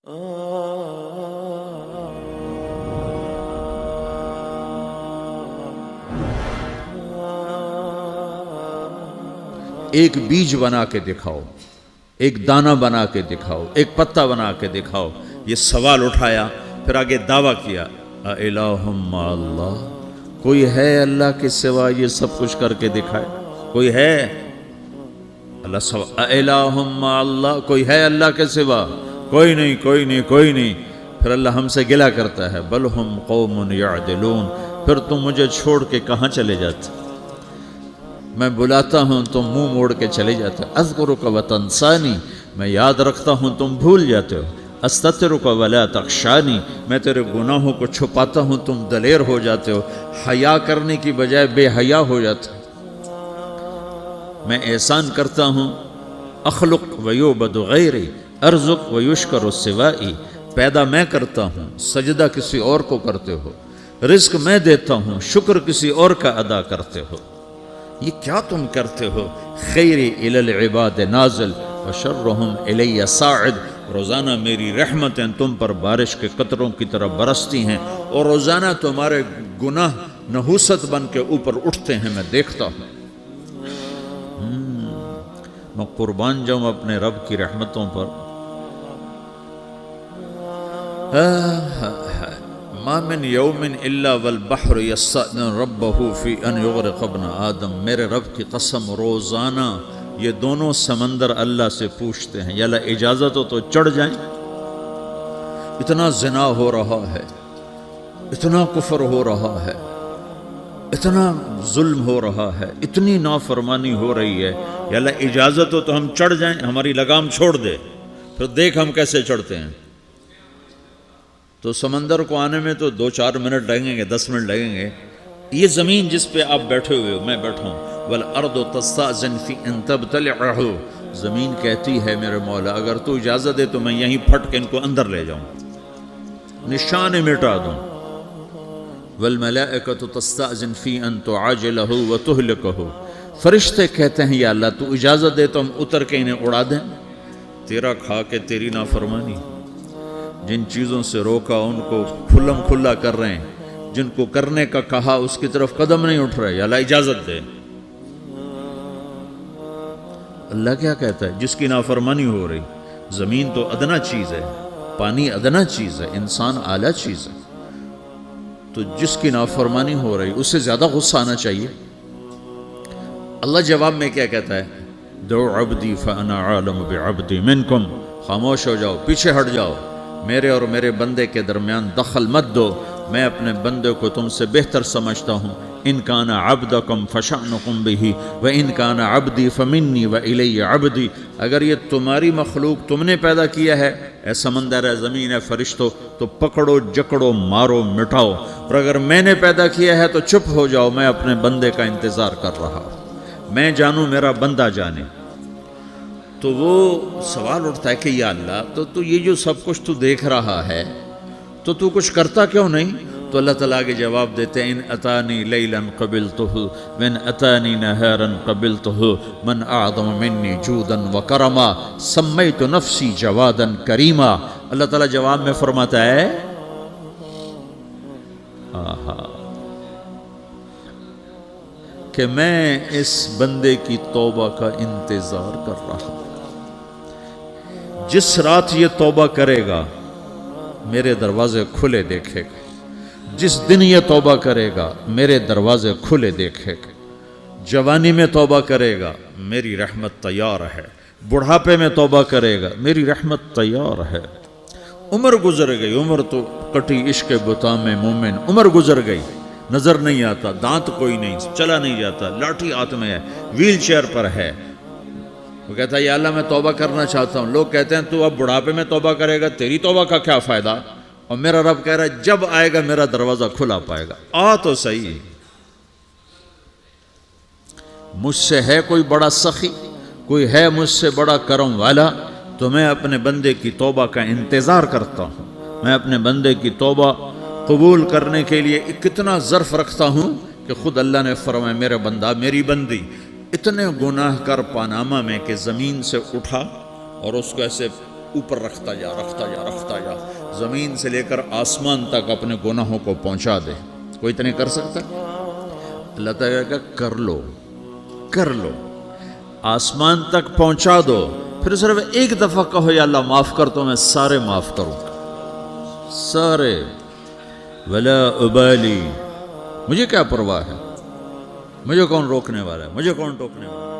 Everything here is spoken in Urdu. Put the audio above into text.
ایک بیج بنا کے دکھاؤ، ایک دانہ بنا کے دکھاؤ، ایک پتا بنا کے دکھاؤ۔ یہ سوال اٹھایا، پھر آگے دعویٰ کیا، اِلٰہٌ مع اللہ، کوئی ہے اللہ کے سوا یہ سب کچھ کر کے دکھائے؟ کوئی ہے؟ اللہ سوا اِلٰہٌ مع اللہ، کوئی ہے اللہ کے سوا؟ کوئی نہیں، کوئی نہیں، کوئی نہیں۔ پھر اللہ ہم سے گلہ کرتا ہے، بل ہم قوم یعدلون، پھر تم مجھے چھوڑ کے کہاں چلے جاتے؟ میں بلاتا ہوں تم منہ موڑ کے چلے جاتے ہو۔ اذکرک وتنسانی، میں یاد رکھتا ہوں تم بھول جاتے ہو۔ استترک ولا تخشانی، میں تیرے گناہوں کو چھپاتا ہوں تم دلیر ہو جاتے ہو، حیا کرنے کی بجائے بے حیا ہو جاتے ہو۔ میں احسان کرتا ہوں، اخلق ویعبد غیری، ارزق ویشکر سوائی، پیدا میں کرتا ہوں، سجدہ کسی اور کو کرتے ہو، رزق میں دیتا ہوں، شکر کسی اور کا ادا کرتے ہو۔ یہ کیا تم کرتے ہو؟ خیری الی العباد نازل وشرہم الی صاعد، روزانہ میری رحمتیں تم پر بارش کے قطروں کی طرح برستی ہیں، اور روزانہ تمہارے گناہ نحوست بن کے اوپر اٹھتے ہیں، میں دیکھتا ہوں۔ میں قربان جاؤں اپنے رب کی رحمتوں پر۔ ما من یوم الا والبحر یستأذن ربہ فی ان یغرق ابن آدم، میرے رب کی قسم روزانہ یہ دونوں سمندر اللہ سے پوچھتے ہیں، یا اللہ اجازت ہو تو چڑھ جائیں۔ اتنا زنا ہو رہا ہے، اتنا کفر ہو رہا ہے، اتنا ظلم ہو رہا ہے، اتنی نافرمانی ہو رہی ہے، یا اللہ اجازت ہو تو ہم چڑھ جائیں، ہماری لگام چھوڑ دے، پھر دیکھ ہم کیسے چڑھتے ہیں۔ تو سمندر کو آنے میں تو 2-4 منٹ لگیں گے، 10 منٹ لگیں گے۔ یہ زمین جس پہ آپ بیٹھے ہوئے ہو، میں بیٹھا ہوں، وَالْأَرْضُ تَسْتَأْذِنُ فِي أَن تَبْتَلِعَهُ، زمین کہتی ہے میرے مولا اگر تو اجازت دے تو میں یہیں پھٹ کے ان کو اندر لے جاؤں، نشان مٹا دوں۔ وَالْمَلَائِكَةُ تَسْتَأْذِنُ فِي أَن تُعَاجِلَهُ وَتُهْلِكَهُ، فرشتے کہتے ہیں یا اللہ تو اجازت دے تو ہم اتر کے انہیں اڑا دیں۔ تیرا کھا کے تیری نافرمانی، جن چیزوں سے روکا ان کو کھلم کھلا کر رہے ہیں، جن کو کرنے کا کہا اس کی طرف قدم نہیں اٹھ رہے، یا اللہ اجازت دے۔ اللہ کیا کہتا ہے؟ جس کی نافرمانی ہو رہی، زمین تو ادنا چیز ہے، پانی ادنا چیز ہے، انسان اعلیٰ چیز ہے، تو جس کی نافرمانی ہو رہی اس سے زیادہ غصہ آنا چاہیے۔ اللہ جواب میں کیا کہتا ہے؟ دعو عبدی فانا عالم بعبدی منکم، خاموش ہو جاؤ، پیچھے ہٹ جاؤ، میرے اور میرے بندے کے درمیان دخل مت دو، میں اپنے بندے کو تم سے بہتر سمجھتا ہوں۔ ان کان عبدکم فشأنکم بہ وان کان عبدی فمنی والی عبدی، اگر یہ تمہاری مخلوق تم نے پیدا کیا ہے، اے سمندر ہے، زمین ہے، فرشتوں، تو پکڑو جکڑو مارو مٹاؤ، اور اگر میں نے پیدا کیا ہے تو چپ ہو جاؤ، میں اپنے بندے کا انتظار کر رہا ہوں، میں جانوں میرا بندہ جانے۔ تو وہ سوال اٹھتا ہے کہ یا اللہ تو یہ جو سب کچھ تو دیکھ رہا ہے تو کچھ کرتا کیوں نہیں؟ تو اللہ تعالیٰ کے جواب دیتے ہیں، ان اتانی لیلا قبلتہ وان اتانی نہارا قبلتہ من اعظم منی جودا وکرما سمیت نفسی جوادا کریما۔ اللہ تعالیٰ جواب میں فرماتا ہے، کہ میں اس بندے کی توبہ کا انتظار کر رہا ہوں، جس رات یہ توبہ کرے گا میرے دروازے کھلے دیکھے گا، جس دن یہ توبہ کرے گا میرے دروازے کھلے دیکھے گا، جوانی میں توبہ کرے گا میری رحمت تیار ہے، بڑھاپے میں توبہ کرے گا میری رحمت تیار ہے۔ عمر گزر گئی، عمر تو کٹی عشق بتا میں مومن، عمر گزر گئی، نظر نہیں آتا، دانت کوئی نہیں، چلا نہیں جاتا، لاٹھی ہاتھ میں ہے، ویل چیئر پر ہے۔ وہ کہتا ہے یا اللہ میں توبہ کرنا چاہتا ہوں۔ لوگ کہتے ہیں تو اب بڑھاپے میں توبہ کرے گا، تیری توبہ کا کیا فائدہ؟ اور میرا رب کہہ رہا ہے جب آئے گا میرا دروازہ کھلا پائے گا، آ تو صحیح۔ مجھ سے ہے کوئی بڑا سخی، کوئی ہے مجھ سے بڑا کرم والا، تو میں اپنے بندے کی توبہ کا انتظار کرتا ہوں، میں اپنے بندے کی توبہ قبول کرنے کے لیے کتنا ظرف رکھتا ہوں کہ خود اللہ نے فرمایا میرا بندہ میری بندی اتنے گناہ کر پاناما میں کہ زمین سے اٹھا اور اس کو ایسے اوپر رکھتا جا زمین سے لے کر آسمان تک اپنے گناہوں کو پہنچا دے. کوئی تو نہیں کر سکتا. اللہ تعالیٰ کا کر لو آسمان تک پہنچا دو. پھر صرف ایک دفعہ کہو یا اللہ معاف کر تو میں سارے معاف کروں گا, سارے. ولا ابالی, مجھے کیا پرواہ ہے, مجھے کون روکنے والا ہے, مجھے کون ٹوکنے والا ہے.